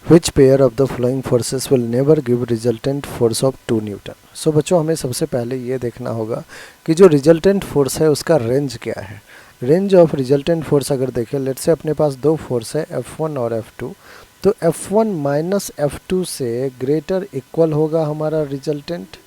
Which pair of the flowing forces will never give resultant force of 2 newton. So बच्चों हमें सबसे पहले ये देखना होगा कि जो रिजल्टेंट फोर्स है उसका रेंज क्या है। रेंज ऑफ रिजल्टेंट फोर्स अगर देखें, लेट्स से अपने पास दो फोर्स है F1 और F2, तो F1 माइनस F2 से ग्रेटर इक्वल होगा हमारा रिजल्टेंट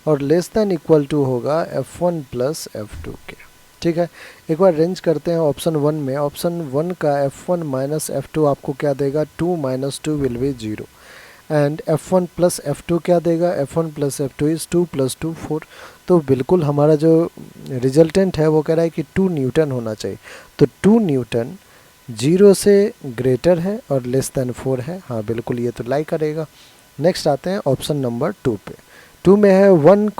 और लेस देन इक्वल टू होगा F1 प्लस F2 के। ठीक है, एक बार रेंज करते हैं ऑप्शन 1 में। ऑप्शन 1 का F1 माइनस F2 आपको क्या देगा, 2 minus 2 will be 0 and F1 plus F2 क्या देगा, F1 plus F2 is 2 plus 2 4। तो बिल्कुल हमारा जो रिजल्टेंट है वो कह रहा है कि 2 न्यूटन होना चाहिए। तो 2 न्यूटन 0 से ग्रेटर है और लेस देन 4 है। हाँ बिल्कुल, ये तो लाई करेगा। नेक्स्ट आते हैं ऑप्शन नंबर 2 पे। 2 में है 1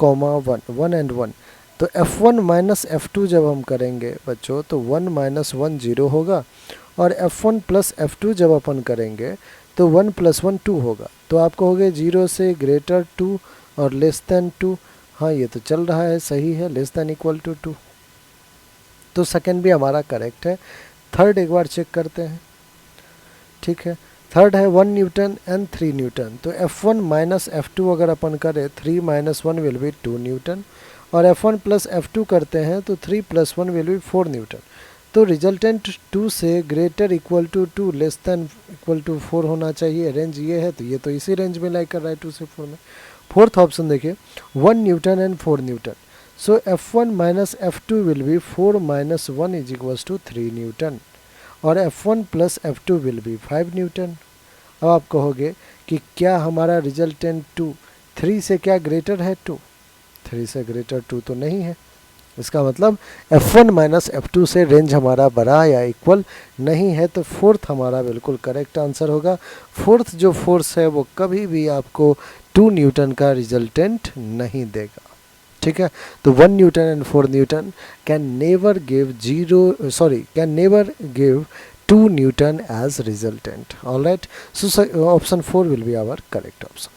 1 एंड 1। तो F1 माइनस F2 जब हम करेंगे बच्चों तो 1 माइनस 1 0 होगा और F1 प्लस F2 जब अपन करेंगे तो 1 प्लस 1 2 होगा। तो आप कहोगे 0 से ग्रेटर 2 और लेस देन 2। हाँ ये तो चल रहा है, सही है, लेस देन इक्वल टू 2। तो सेकेंड भी हमारा करेक्ट है। थर्ड एक बार चेक करते हैं। ठीक है, थर्ड है 1 न्यूटन एंड 3 न्यूटन। तो F1 माइनस F2 अगर अपन करें 3 माइनस 1 विल बी 2 न्यूटन और F1 प्लस F2 करते हैं तो 3 प्लस 1 विल बी 4 न्यूटन। तो रिजल्टेंट 2 से greater equal to 2 less than equal to 4 होना चाहिए। रेंज ये है, तो ये तो इसी रेंज में लाई कर रहा है 2 से 4 में। फोर्थ ऑप्शन देखिए 1 newton and 4 newton. So F1 minus F2 will be 4 minus 1 is equals to 3 newton और F1 plus F2 will B 5 Newton. अब आप कहोगे कि क्या हमारा रिजल्टेंट 2 3 से क्या ग्रेटर है, 2 3 से ग्रेटर 2 तो नहीं है। इसका मतलब F1 माइनस F2 से रेंज हमारा बड़ा या इक्वल नहीं है। तो फोर्थ हमारा बिल्कुल करेक्ट आंसर होगा। फोर्थ जो फोर्स है वो कभी भी आपको 2 न्यूटन का रिजल्टेंट नहीं देगा। ठीक है, तो 1 newton and 4 Newton can never give 2 Newton as resultant. All right, so option 4 will be our correct option.